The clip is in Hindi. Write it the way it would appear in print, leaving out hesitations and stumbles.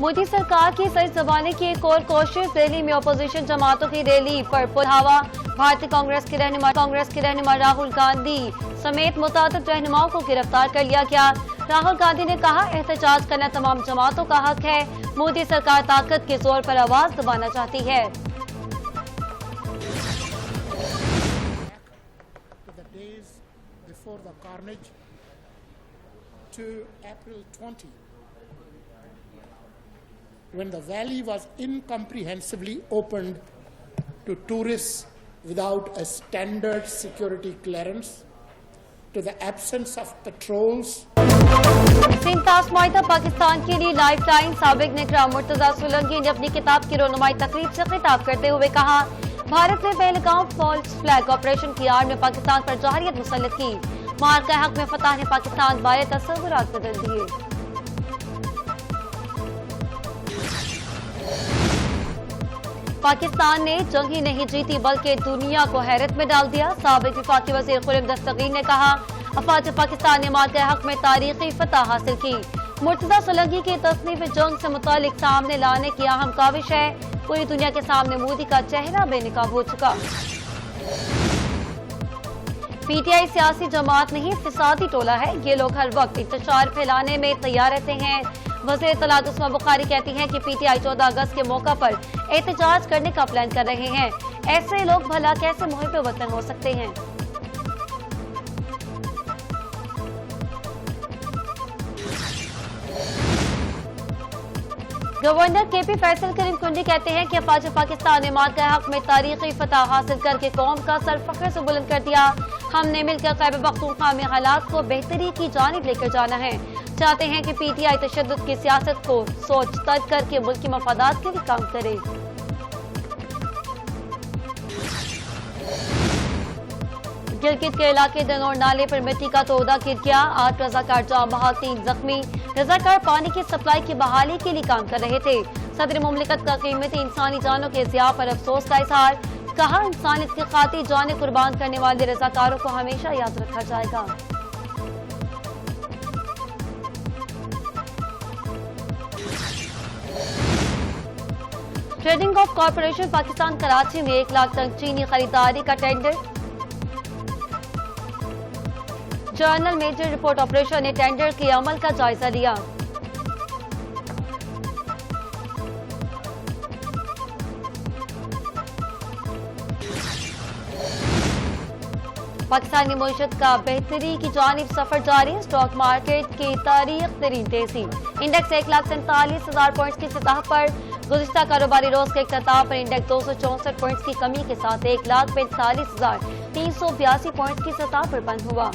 मोदी सरकार की सही जमाने की एक और कोशिश। दिल्ली में अपोजिशन जमातों की रैली पर पुलहावा। भारतीय कांग्रेस के रहनुमा राहुल गांधी समेत मुतादिद रहनुमाओं को गिरफ्तार कर लिया गया। राहुल गांधी ने कहा, एहतजाज करना तमाम जमातों का हक है। मोदी सरकार ताकत के जोर पर आवाज दबाना चाहती है। When the valley was incomprehensibly opened to tourists without a standard security clearance, to the absence of patrols. Sindh तासमाइदा Pakistan के लिए लाइफलाइन। साबिक निगरान मुर्तजा सोलंकी ने अपनी किताब की रोनुमाई तकरीब से खिताब करते हुए कहा, भारत ने पहलगाम फॉल्स फ्लैग ऑपरेशन की आड़ में पाकिस्तान पर जहरियत मुसल्लत की। मार्का हक में फतह ने पाकिस्तान बारे तस्वुरात बदल दिए। पाकिस्तान ने जंग ही नहीं जीती बल्कि दुनिया को हैरत में डाल दिया। साबिक वफाकी वज़ीर खुर्रम दस्तगीर ने कहा, अफवाज पाकिस्तान ने मार्के हक में तारीखी फतह हासिल की। मुर्तजा सोलंकी की तसनीफ जंग से मुतालिक सामने लाने की अहम काविश है। पूरी दुनिया के सामने मोदी का चेहरा बेनकाब हो चुका। पीटीआई सियासी जमात नहीं, फिसादी टोला है। ये लोग हर वक्त इंतशार फैलाने में तैयार रहते हैं। वज़ीर इत्तलात उस्मा बुखारी कहती हैं कि पीटीआई 14 अगस्त के मौका पर एहतजाज करने का प्लान कर रहे हैं। ऐसे लोग भला कैसे मुहिब वतन हो सकते हैं। गवर्नर केपी फैसल करीम कुंडी कहते हैं कि अफवाज पाकिस्तान ने मार्का हक में तारीखी फतह हासिल करके कौम का सर फख्र से बुलंद कर दिया। हमने मिलकर खैबर पख्तूनख्वा में हालात को बेहतरी की जानिब लेकर जाना है। चाहते हैं कि पीटीआई तशद्दुद की सियासत को सोच तर्क करके मुल्क की मफादात के लिए काम करे। गिलगित के इलाके दनौर नाले पर मिट्टी का तोदा गिर गया। 8 रजाकार जाम बहाल, 3 जख्मी। रजाकार पानी की सप्लाई की बहाली के लिए काम कर रहे थे। सदर मुमलिकत का कीमती इंसानी जानों के ज़िया पर अफसोस का इजहार। कहा, इंसानियत की खातिर जानें कुर्बान करने वाले रजाकारों को हमेशा याद रखा जाएगा। Trading of corporation Pakistan Karachi में 1 लाख टन चीनी खरीदारी का tender. General major report operation ने टेंडर के अमल का जायजा लिया। पाकिस्तानी मईशत का बेहतरी की जानिब सफर जारी। स्टॉक मार्केट की तारीख तरीन तेजी। इंडेक्स 1,47,000 पॉइंट्स की सतह पर। गुज़िश्ता कारोबारी रोज के इख्तिताम पर इंडेक्स 264 पॉइंट्स की कमी के साथ 1,45,382 पॉइंट्स की सतह पर बंद हुआ।